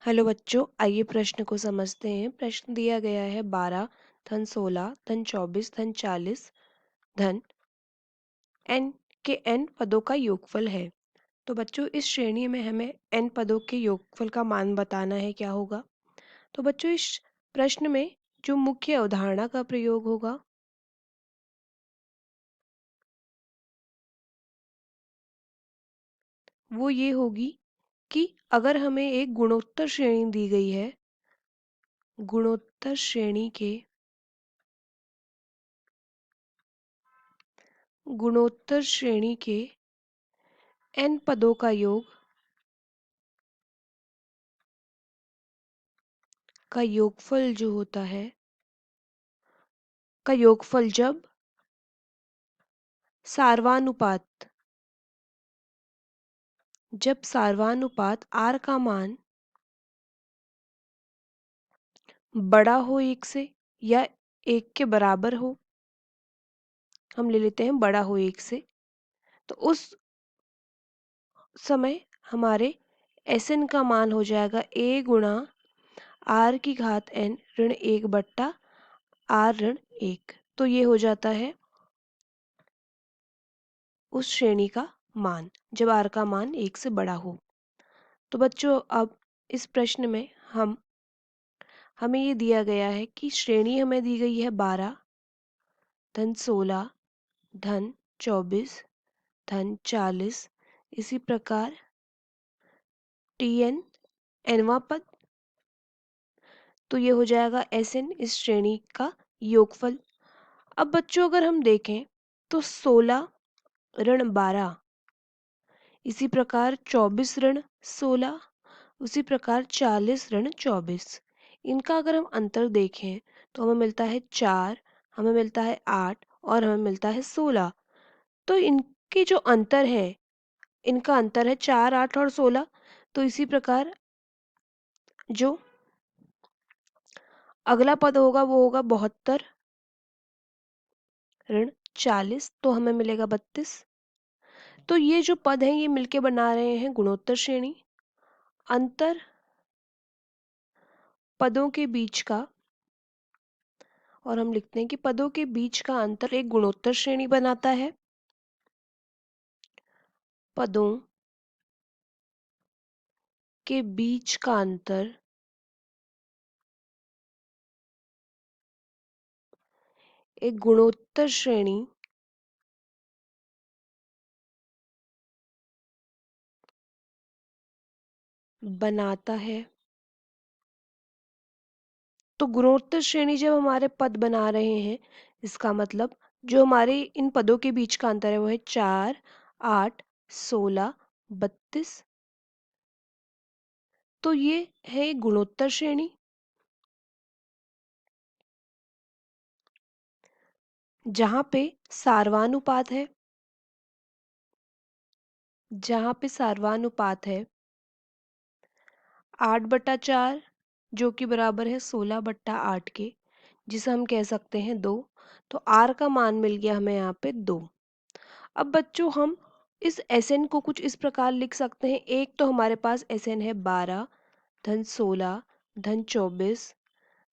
Hello बच्चों, आइए प्रश्न को समझते हैं। प्रश्न दिया गया है 12 धन 16 धन 24 धन 40 धन n के n पदों का योगफल है। तो बच्चों इस श्रेणी में हमें n पदों के योगफल का मान बताना है। क्या होगा? तो बच्चों इस प्रश्न में जो मुख्य अवधारणा का प्रयोग होगा वो ये होगी कि अगर हमें एक गुणोत्तर श्रेणी दी गई है, गुणोत्तर श्रेणी के गुणोत्तर श्रेणी के n पदों का योगफल जो होता है का योगफल जब सार्वानुपात r का मान बड़ा हो 1 से या 1 के बराबर हो, हम ले लेते हैं बड़ा हो 1 से, तो उस समय हमारे Sn का मान हो जाएगा a गुणा r की घात n ऋण 1 बट्टा r ऋण 1। तो ये हो जाता है उस श्रेणी का मान जब r का मान 1 से बड़ा हो। तो बच्चों अब इस प्रश्न में हमें ये दिया गया है कि श्रेणी हमें दी गई है 12 धन 16 धन 24 धन 40, इसी प्रकार Tn nवां पद, तो ये हो जाएगा Sn इस श्रेणी का योगफल। अब बच्चों अगर हम देखें तो 16 ऋण 12, इसी प्रकार 24 ऋण 16, उसी प्रकार 40 ऋण 24, इनका अगर हम अंतर देखें तो हमें मिलता है 4, हमें मिलता है 8 और हमें मिलता है 16। तो इनके जो अंतर है, इनका अंतर है 4, 8 और 16। तो इसी प्रकार जो अगला पद होगा वो होगा 72 ऋण 40, तो हमें मिलेगा 32। तो ये जो पद हैं ये मिलके बना रहे हैं गुणोत्तर श्रेणी। अंतर पदों के बीच का, और हम लिखते हैं कि पदों के बीच का अंतर एक गुणोत्तर श्रेणी बनाता है। पदों के बीच का अंतर एक गुणोत्तर श्रेणी बनाता है। तो गुणोत्तर श्रेणी जब हमारे पद बना रहे हैं, इसका मतलब जो हमारे इन पदों के बीच का अंतर है वो है 4, 8, 16, 32। तो ये है एक गुणोत्तर श्रेणी जहाँ पे सार्वानुपात है, जहाँ पे सार्वानुपात है 8/4 जो कि बराबर है 16/8 के, जिसे हम कह सकते हैं 2। तो r का मान मिल गया हमें यहाँ पे 2। अब बच्चों हम इस Sn को कुछ इस प्रकार लिख सकते हैं। एक तो हमारे पास Sn है 12 धन 16 धन 24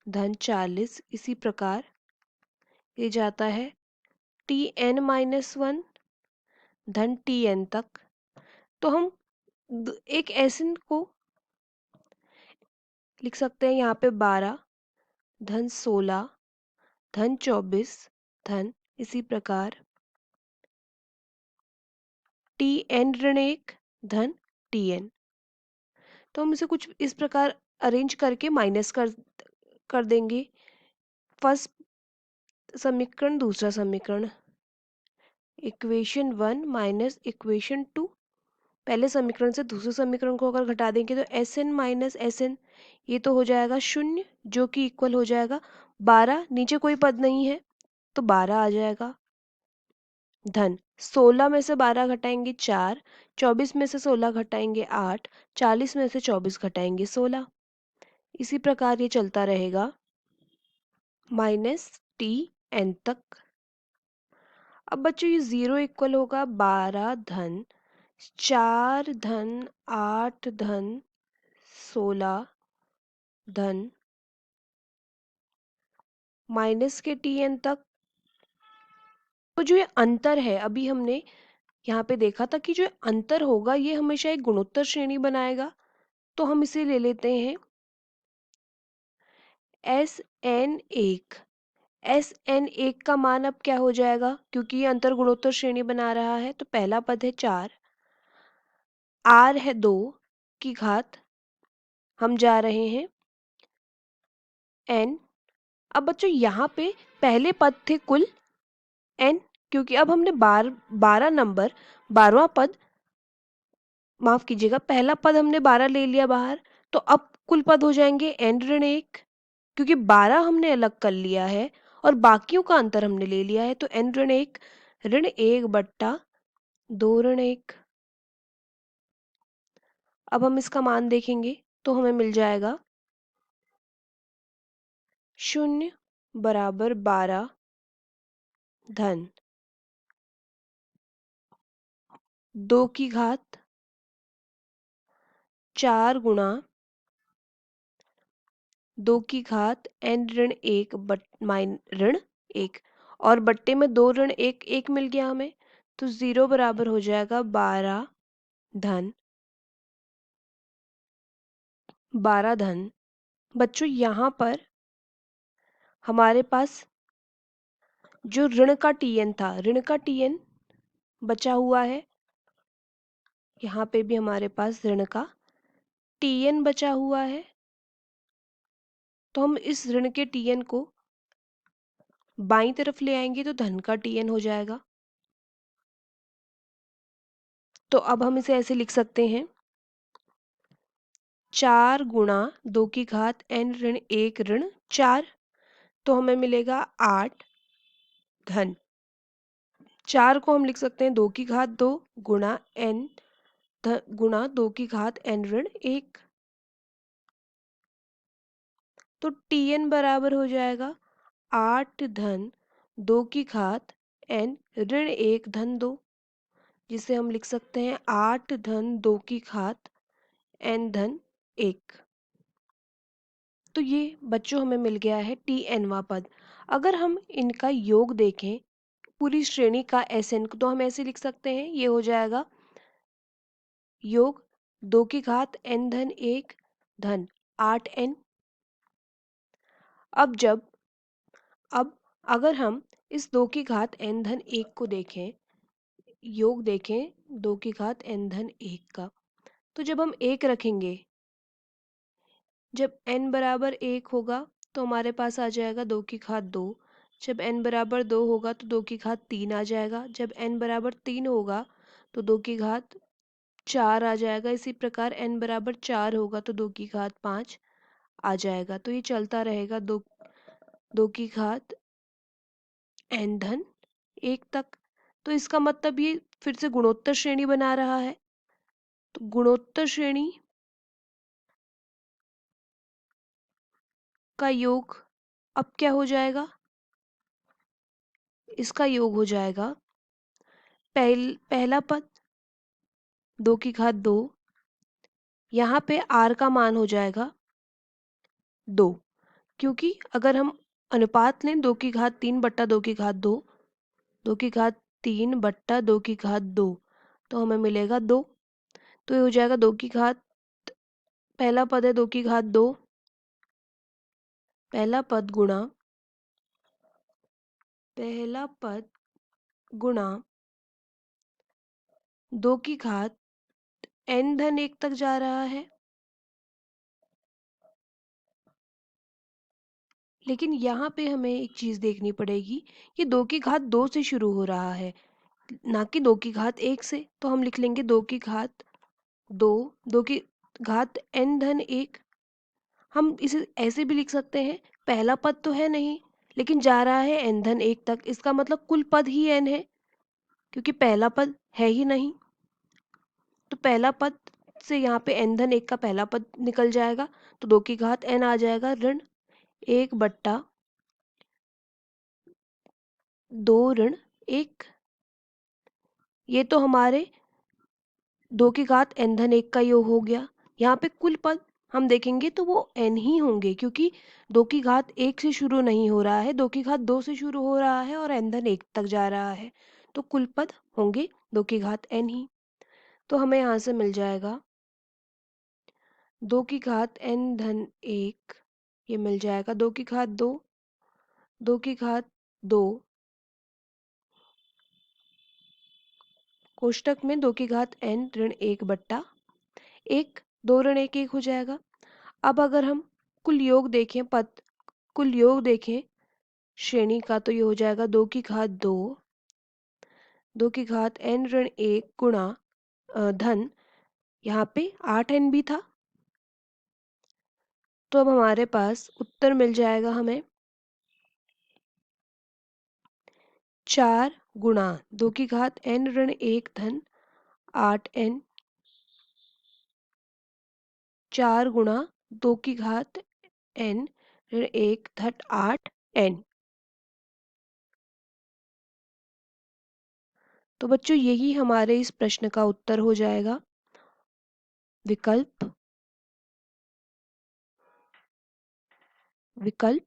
धन 40, इसी प्रकार ये जाता है Tn-1 धन Tn तक। तो हम एक Sn को लिख सकते हैं यहाँ पे 12 धन 16 धन 24 धन, इसी प्रकार Tn ऋण 1 धन Tn। तो हम इसे कुछ इस प्रकार अरेंज करके माइनस कर देंगे। फर्स्ट समीकरण, दूसरा समीकरण, इक्वेशन 1 माइनस इक्वेशन 2। पहले समीकरण से दूसरे समीकरण को अगर घटा देंगे तो Sn माइनस Sn, ये तो हो जाएगा 0 जो कि इक्वल हो जाएगा 12, नीचे कोई पद नहीं है तो 12 आ जाएगा, धन 16 में से 12 घटाएंगे 4, 24 में से 16 घटाएंगे 8, 40 में से 24 घटाएंगे 16। इसी प्रकार ये चलता रहेगा -Tn तक। अब बच्चों ये 0 इक्वल होगा 12 धन 4 धन 8 धन 16 धन माइनस के tn तक। तो जो ये अंतर है, अभी हमने यहाँ पे देखा था कि जो अंतर होगा ये हमेशा एक गुणोत्तर श्रेणी बनाएगा। तो हम इसे ले लेते हैं Sn1। Sn1 का मान अब क्या हो जाएगा, क्योंकि ये अंतर गुणोत्तर श्रेणी बना रहा है। तो पहला पद है 4, r है 2 की घात, हम जा रहे हैं n। अब बच्चों यहाँ पे पहले पद थे कुल n, क्योंकि अब हमने 12 नंबर 12वां पद, माफ कीजिएगा, पहला पद हमने 12 ले लिया बाहर। तो अब कुल पद हो जाएंगे n-1, क्योंकि 12 हमने अलग कर लिया है और बाकियों का अंतर हमने ले लिया है। तो n-1 ऋण 1 बट्टा 2-1। अब हम इसका मान देखेंगे तो हमें मिल जाएगा 0 बराबर 12 धन 2 की घात 4 गुणा 2 की घात n-1 ऋण 1, और बट्टे में 2-1 1 मिल गया हमें। तो 0 बराबर हो जाएगा 12 धन। बच्चों यहाँ पर हमारे पास जो ऋण का tn था, ऋण का tn बचा हुआ है। यहाँ पे भी हमारे पास ऋण का tn बचा हुआ है। तो हम इस ऋण के tn को बाईं तरफ ले आएंगे तो धन का tn हो जाएगा। तो अब हम इसे ऐसे लिख सकते हैं 4 गुणा 2 की घात n-1 ऋण 4। तो हमें मिलेगा 8 धन 4 को हम लिख सकते हैं 2 की घात 2 गुणा गुणा 2 की घात n-1। तो tn बराबर हो जाएगा 8 धन 2 की घात n-1 धन 2, जिसे हम लिख सकते हैं 8 धन 2 की घात n धन 1। तो ये बच्चों हमें मिल गया है tnवां पद। अगर हम इनका योग देखें पूरी श्रेणी का Sn, तो हम ऐसे लिख सकते हैं, ये हो जाएगा योग 2 की घात n धन 1 धन 8n। अब अगर हम इस 2 की घात n धन 1 को देखें, योग देखें 2 की घात n धन 1 का, तो जब हम 1 रखेंगे, जब n बराबर 1 होगा तो हमारे पास आ जाएगा 2 की घात 2। जब n बराबर 2 होगा तो 2 की घात 3 आ जाएगा। जब n बराबर 3 होगा तो 2 की घात 4 आ जाएगा। इसी प्रकार n बराबर 4 होगा तो 2 की घात 5 आ जाएगा। तो ये चलता रहेगा 2 की घात n धन 1 तक। तो इसका मतलब ये फिर से गुणोत्तर श्रेणी बना रहा है। तो गुणोत्तर श्रेणी का योग अब क्या हो जाएगा, इसका योग हो जाएगा पहला पद 2 की घात 2, यहाँ पे r का मान हो जाएगा 2, क्योंकि अगर हम अनुपात लें 2 की घात 3 बट्टा 2 की घात 2, 2 की घात 3 बट्टा 2 की घात 2, तो हमें मिलेगा 2। तो ये हो जाएगा 2 की घात, पहला पद है 2 की घात 2, पहला पद गुणा 2 की घात n धन 1 तक जा रहा है। लेकिन यहाँ पे हमें एक चीज़ देखनी पड़ेगी, ये 2 की घात 2 से शुरू हो रहा है, ना कि 2 की घात 1 से। तो हम लिख लेंगे 2 की घात 2, 2 की घात n धन 1। हम इसे ऐसे भी लिख सकते हैं, पहला पद तो है नहीं लेकिन जा रहा है n धन 1 तक, इसका मतलब कुल पद ही n है, क्योंकि पहला पद है ही नहीं। तो पहला पद से यहाँ पे n धन 1 का पहला पद निकल जाएगा, तो 2 की घात n आ जाएगा ऋण 1 बट्टा 2-1। ये तो हमारे 2 की घात n धन 1 का योग हो गया। यहाँ पे कुल पद हम देखेंगे तो वो n ही होंगे, क्योंकि 2 की घात 1 से शुरू नहीं हो रहा है, 2 की घात 2 से शुरू हो रहा है और n धन 1 तक जा रहा है, तो कुल पद होंगे 2 की घात n ही। तो हमें यहाँ से मिल जाएगा 2 की घात n धन 1, ये मिल जाएगा 2 की घात 2, 2 की घात 2, कोष्टक में 2 की घात n ऋण 1 बट्टा 1, 2 ऋण 1 1 हो जाएगा। अब अगर हम कुल योग देखें, कुल योग देखें श्रेणी का, तो ये हो जाएगा 2 की घात 2, 2 की घात n ऋण 1 गुणा धन, यहाँ पे 8n भी था, तो अब हमारे पास उत्तर मिल जाएगा हमें 4 गुणा 2 की घात n ऋण 1 धन 8n, 4 गुणा 2 की घात n ऋण 1 धन 8n। तो बच्चों यही हमारे इस प्रश्न का उत्तर हो जाएगा, विकल्प विकल्प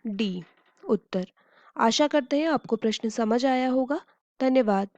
डी उत्तर। आशा करते हैं आपको प्रश्न समझ आया होगा। धन्यवाद।